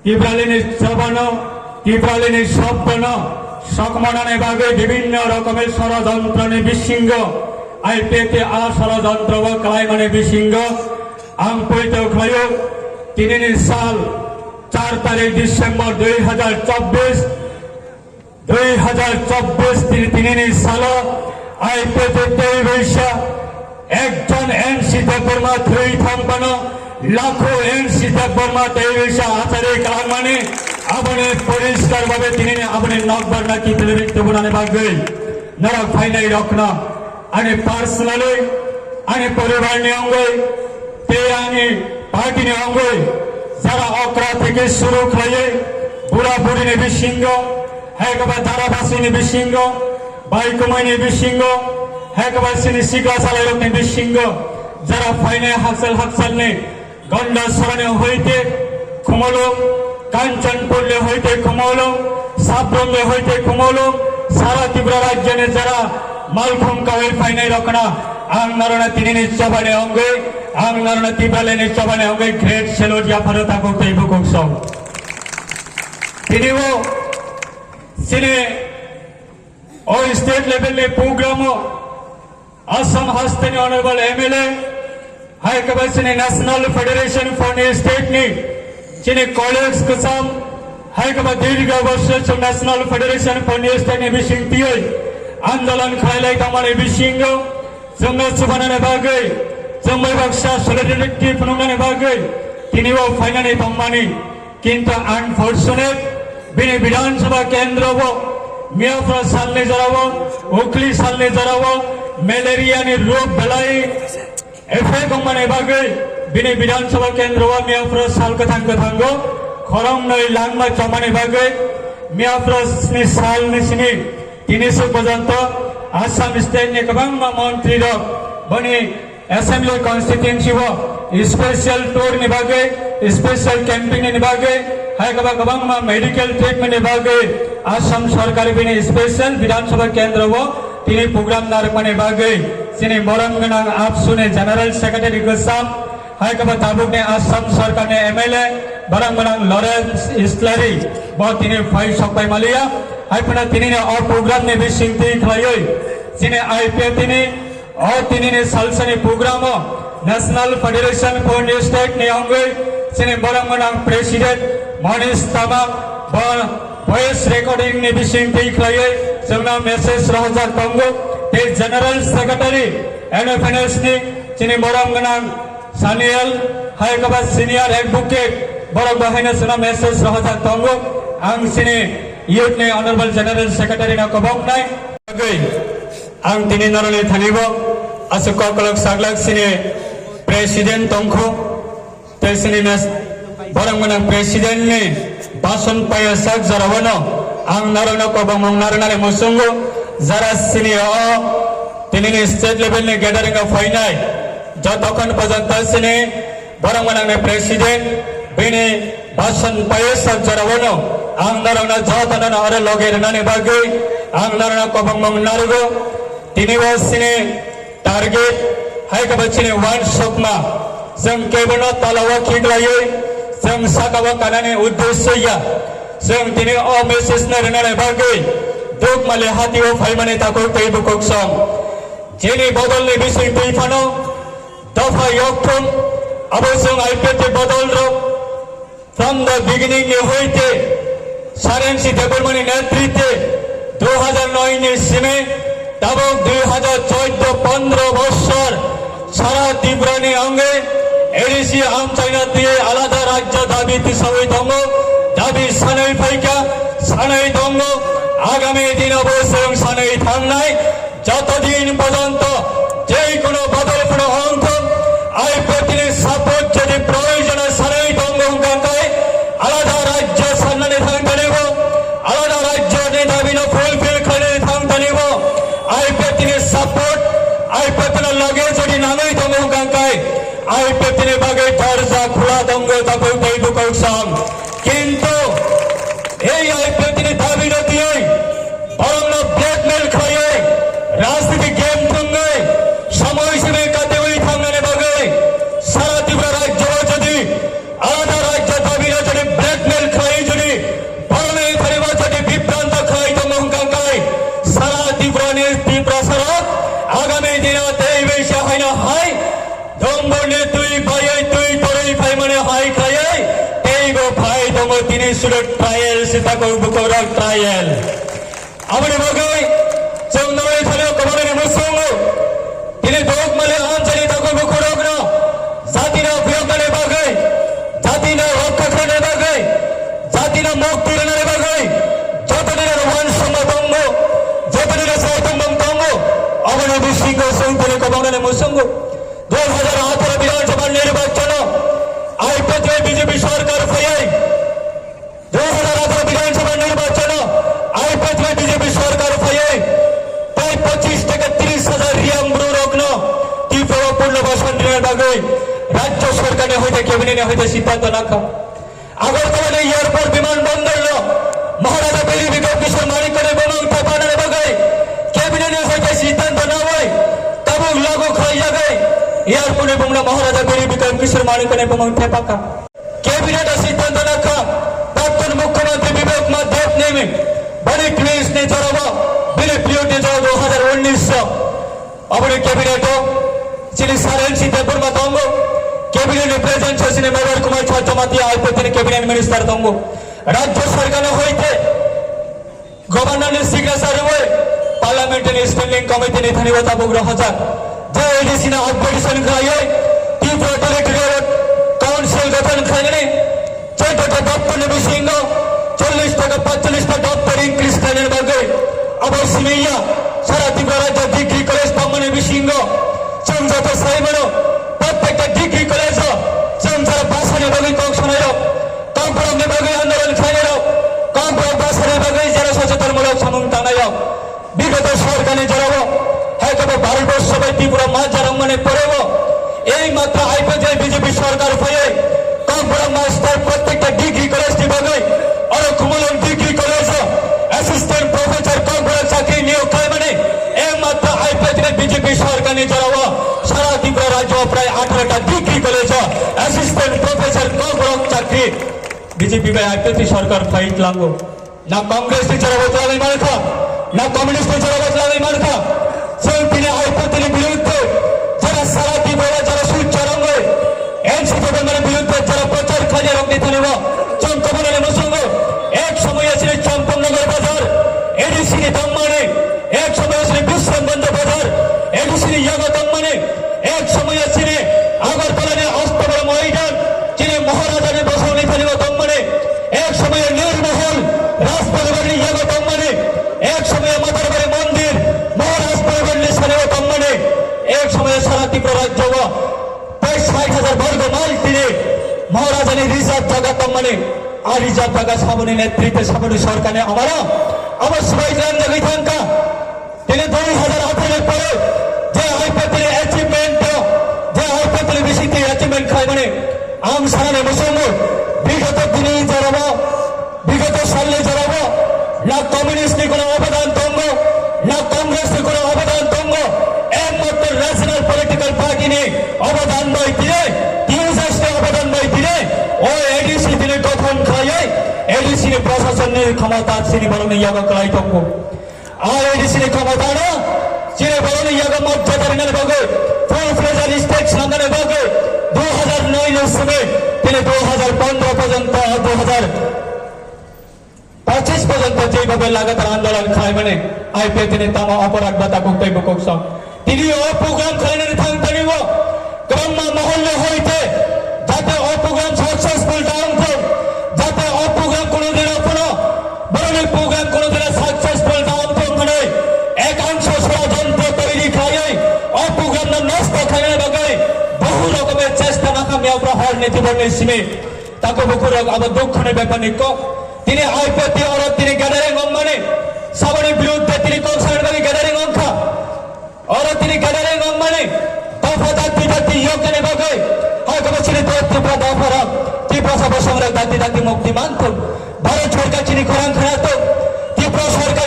ত্রিপ্রালিনী শ্রবণ ত্রিপ্রালিনী শব্দন সকমনানে ভাগে বিভিন্ন রকমের ষড়যন্ত্র বিশৃঙ্গ আইপিএতে আ ষড়যন্ত্র ক্লাইমানে বিশৃঙ্গ আং পৈত ক্ষয় 3 সাল 4 তারিখ ডিসেম্বর 2024 3 সাল আইপিএতে তৈবৈশা একজন এনসি দেববর্মা থৈ থাম্পান লাখো এনসি দেববর্মা তৈবৈশা আচারে কালামানে আপনি পরিষ্কার ভাবে তিনি আপনি নকবার নাকি প্রেরিত বুনানে ভাগে নরক ফাইনাই রকনা आणि पर्सनली आणि परिवारने अंगोय ते आणि पार्टीने अंगोय जरा 11 থেকে শুরু হয়ে বুড়া বুড়িনে বিশৃঙ্গ হেকবা ধারাবাসীনে বিশৃঙ্গ বাইকমাইনে বিশৃঙ্গ হেকবা সিনি সিগা চালাইরকনে বিশৃঙ্গ যারা ফাইনে হাকসালনে গন্ডা সরণে হইতে কুমলো কাঞ্চনপুরে হইতে কুমলো সাবরঙ্গে হইতে কুমলো সারা ত্রিপুরা রাজ্যে যারা মালখুম কাওয়ের ফাইনাই রকনা আং নারনা তিনিনি চবানে অঙ্গে আং নারনা ত্রিপ্রালিনী চবানে অঙ্গে গ্রেট সেলোজিয়া ভারতা করতে বুকংসং তিনিও সিনে ও স্টেট লেভেলে প্রোগ্রাম আসাম হাস্তেনি অনারেবল এমএলএ হাই কবাসিনে ন্যাশনাল ফেডারেশন ফর স্টেট নি जिने कॉलेज कसम हाय कबा दीर्घ वर्ष न्याशनल फेडरेशन फर स्टेट नि बिसिंगतियै आंदोलन खालाय तमाने बिसिंग जोंनो सुबानाने बागै जोंमै बाक्सा सलिडारिटी फुनुंनाने बागै तिनिबो फाइनाने तमानि किंतु अनफॉर्चुनेट बिनि विधानसभा केंद्रबो मियाफ्रा सालने जरावो उखली सालने जरावो मलेरिया नि रोग बलाई एफे कमाने बागै बिनि विधानसभा केंद्र मियाफ्रा साल कथांगो खरम नई लांगमा चमाने बागै मियाफ्रा नि साल निसिनि 300 पर्यंत आसाम स्टेट नि गोबां मंत्री रक बनि असेंबली कन्स्टिट्युएंसी वो स्पेशल टूर नि बागै स्पेशल कैंपिंग नि बागै हाय गोबां मेडिकल ट्रीटमेंट नि बागै आसाम सरकार बिनि स्पेशल विधानसभा केंद्र वो तिनि प्रोग्राम नारमाने बागै सिनि मरंगना आपसुने जनरल सेक्रेटरी गोसाम हाय कबा ताबुक ने आसाम सरकार ने एमएलए बरंग बरंग लॉरेंस इस्लारी बहुत तिने फाइल सपाई मालिया हाय पना तिने ने और प्रोग्राम ने भी सिंगती खलायै सिने आईपीए तिने और तिने ने सालसने program national federation for state ने अंगे सिने बरंग बरंग प्रेसिडेंट मनीष तामा वॉइस रिकॉर्डिंग ने भी सिंगती खलायै जोंना मेसेज रहजा तंगो ते जनरल सेक्रेटरी एनएफएनएस ने सिने बरंग बरंग सानियल हाय कबा सीनियर एडवोकेट बरक बाहायना सुना मेसेज रहजा तंगो आं सिने यूथ ने ऑनरेबल जनरल सेक्रेटरी ना कबक नाय गई आं तिनि नरले थानिबो असु ककलक सागलाक सिने प्रेसिडेंट तंखो ते सिने नस बरंगना प्रेसिडेंट ने भाषण पाय साग जरावनो आं नरना कबम नरनाले मुसंगो जरा सिने तिनि स्टेट लेवल ने गैदरिंग ऑफ फाइनाल जतक्षण पर्यंत सिने बरंगना प्रेसिडेंट बिनि भाषण पायसा जरावनो आं नरना जतन आरो लगेरनाने बागै आं नरना कबंगमं नारगो तिनि सिने टारगेट हाय कबचिने वन शॉपमा जों केबनो तालावा खिगलायै जों साकावा कानाने उद्देश्यया जों तिनि अ मेसेज नारनाने बागै दुख माले हातिओ फाइमाने ताको तैबुकक सं जेनि बदलनि बिसिं दैफानो दफा यक्थम अबसं आईपीएते बदल रो फ्रॉम द बिगिनिंग ने होइते सारेंसी देबबर्मानि नेतृत्वे 2009 नि सिमे तबक 2014-15 বছর সারা ত্রিপুরানি অঙ্গে এডিসি আম চাইনা দিয়ে আলাদা রাজ্য দাবি তিসাবই দঙ্গ দাবি সানাই ফাইকা সানাই দঙ্গ আগামী দিন অবশ্যই সানাই থামনাই যতদিন পর্যন্ত যে কোনো বদল কোনো অঙ্ক আইপিএতে সাপোর্ট যদি প্রয়োজন সানাই দঙ্গ কাকায় আলাদা রাজ্য সামনে থাকতে নেব আলাদা রাজ্য দাবি না ফুলফিল করে থাকতে নেব আইপিএতে সাপোর্ট আইপিএতে লগে যদি নামেই দঙ্গ কাকায় আইপিএতে বাগে দরজা খোলা দঙ্গ তাকে কইব কৌশল কিন্তু এই আইপিএতে দাবি না দিয়ে বরং ব্ল্যাকমেল খায় রাজনীতি গেম সঙ্গে সময় সীমে কাটে ওই থামনে বাগে সারা ত্রিপুরা রাজ্য যদি আলাদা রাজ্য দাবি না যদি ব্ল্যাকমেল তিনি sudah trial sita ko bukorang trial amane bagai chongdoi thale kabane musungu তিনি দোক মালে আঞ্চলিক তাকো বুকরক না জাতিনা বিয়কলে বাগাই জাতিনা রক্ষাকরণে বাগাই জাতিনা মুক্তিরণে বাগাই যতদিনের ওয়ান সম্বন্ধ যতদিনের সাইতম্বম তঙ্গ amane বিশিঙ্গ সংতলে কবনে মুসঙ্গু 2018 বিধানসভা নির্বাচন আইপিএ বিজেপি সরকার ফয়ে 2018 বিধানসভা নির্বাচন আইপিএ বিজেপি সরকার ফয়ে প্রায় 25 থেকে 30,000 রিয়াম্ব্রু রগ্ন তীব্র পুনর্বাসনের বাগে রাজ্য সরকারে হইতে ক্যাবিনেটে হইতে সিদ্ধান্ত রাখা আগরতলা এয়ারপোর্ট বিমানবন্দর মহারাজা বেরি বিগত কিশোর মানিকরে বনং থাপানের বাগে ক্যাবিনেটে হইতে সিদ্ধান্ত না হয় তবু লাগু খাই যাবে এয়ারপোর্টে বুমরা মহারাজা বেরি বিগত কিশোর মানিকরে বনং থাপাকা ক্যাবিনেটে সিদ্ধান্ত রাখা প্রাক্তন মুখ্যমন্ত্রী বিবেক মাধব নেমে বড় ক্লিস ने জড়াবো বিলে পিওটি যাও 2019 अपने कैबिनेट श्री सारण सीतापुर मतोंगो कैबिनेट प्रेजेंट श्री मेवर कुमार छात्रमाती आईपीएन कैबिनेट मिनिस्टर तोंगो राज्य सरकार होइते गवर्नर ने सिग्नेचर हुए पार्लियामेंट ने स्टैंडिंग कमिटी ने धन्यवाद बुग्रह हजार जे एडीसी ने अपडेशन खाए तीव्र डायरेक्टरेट काउंसिल गठन खाने चौथा दफ्तर ने बिसिंग 40 টাকা 45 টা দপ্তর ইনক্রিজ খানের বাগে আবার সিমিয়া সারা ত্রিপুরা রাজ্য ডিগ্রি কলেজ তমনে বিসিংহ চংজাত সাইমনো প্রত্যেকটা ডিগ্রি কলেজ চংজার ভাষানে বাগে কংশনায় কংপ্রমনে বাগে আন্দোলন খাইনায় কংপ্রম ভাষানে বাগে যারা সচেতনমূলক সামুং টানায় বিগত সরকারে জড়াবো হয়তো ভারতবর্ষ সবাই ত্রিপুরা মা জারঙ্গনে পড়েব এই মাত্র আইপিএ বিজেপি সরকার হয়ে কংপ্রম মাস্টার প্রত্যেকটা ডিগ্রি কলেজটি বাগে আর কুমলন ডিগ্রি কলেজ অ্যাসিস্ট্যান্ট প্রফেসর কংপ্রম চাকরি নিয়োগ হয় মানে এই মাত্র আইপিএ বিজেপি সরকারে জড়াবো সারা ত্রিপুরা রাজ্য প্রায় 18টা ডিগ্রি কলেজ অ্যাসিস্ট্যান্ট প্রফেসর কংপ্রম চাকরি বিজেপি বাই আইপিএ সরকার ফাইট লাগো না কংগ্রেস নি জড়াবো তাহলে মারখা না কমিউনিস্ট নি জড়াবো তাহলে মারখা সেই দিনে আইপিএ বিরুদ্ধে যারা সারা ত্রিপুরা যারা সুচরঙ্গ এনসিপি বন্ধের বিরুদ্ধে যারা প্রচার খাজে রক্তি থানিব চমকমনের মসঙ্গ এক সময় আছে চম্পকনগর বাজার এডিসি দম্মানে এক সময় আছে বিশ্ববন্ধ বাজার এডিসি ইয়াগো দম্মানে এক সময় আছে আগরতলা অস্তবর ময়দান যিনি মহারাজা বসনে থানিব দম্মানে এক সময় নীলমহল রাজপরিবারের ইয়াগো দম্মানে এক সময় মাতারবাড়ি মন্দির মহারাজ পরিবারের সানিব দম্মানে এক সময় সারা ত্রিপুরা রাজ্য প্রায় 60,000 বর্গ মাইল তীরে মহারাজানি রিজার্ভ জায়গা দম্মানে আর রিজার্ভ জায়গা সামনে নেতৃত্বে সামনে সরকারে আমার সবাই জানেন বিধানকা তিনি 2018 পরে যে আইপিএ অ্যাচিভমেন্ট যে আইপিএ বেশিতে অ্যাচিভমেন্ট খায় মানে আম সারানে মুসলম বিগত দিনে জড়াবো বিগত সালে জড়াবো না কমিউনিস্ট কোনো অবদান তঙ্গ না কংগ্রেস কোনো অবদান তঙ্গ একমাত্র ন্যাশনাল পলিটিক্যাল পার্টি নিয়ে অবদান নয় দিলে টিউজার্স অবদান নয় দিলে ও এডিসি দিনে গঠন খায় এডিসি প্রশাসনের ক্ষমতা শ্রী বলনে ইয়াগা কলাই তঙ্গ আর এডিসি ক্ষমতা না শ্রী বলনে ইয়াগা মর্যাদার নেল বাগে ফুল ফ্লেজার স্টেট সামনে বাগে 2009 এর সময় তিনি 2015 পর্যন্ত 2025 পর্যন্ত যেভাবে লাগাতার আন্দোলন খায় মানে আইপিএ তিনি তামা অপরাধ বাতা বক্তব্য করছেন তিনি ও প্রোগ্রাম খাইনের থাং তানিব ক্রমা মহল্লে হইতে যাতে ও প্রোগ্রাম সাকসেসফুল ডাউন যাতে ও প্রোগ্রাম কোনোদিন কোনো বরণের প্রোগ্রাম কোনোদিন সাকসেসফুল ডাউন মানে একাংশ ষড়যন্ত্র তৈরি খায় ও প্রোগ্রাম নষ্ট খাইনের বাগে বহু রকমের চেষ্টা নাকামিয়া প্রহার নীতিবর্ণের সীমে তাকে বুকুর আবার দক্ষিণের ব্যাপার নিক তিনি আইপিএ অরত তিনি গ্যাদারিং মানে সাবনের বিরুদ্ধে তিনি কনসার্ট বাগে গ্যাদারিং অংখা অরত তিনি গ্যাদারিং মানে দফা জাতি ইয়োগনে বাগে হয়তো ছিলেন ত্রিপুরা দফারা ত্রিপুরা সভা সংগ্রাম জাতি মুক্তি মানত ভারত সরকার চিনি খরাং খানাতো ত্রিপুরা সরকার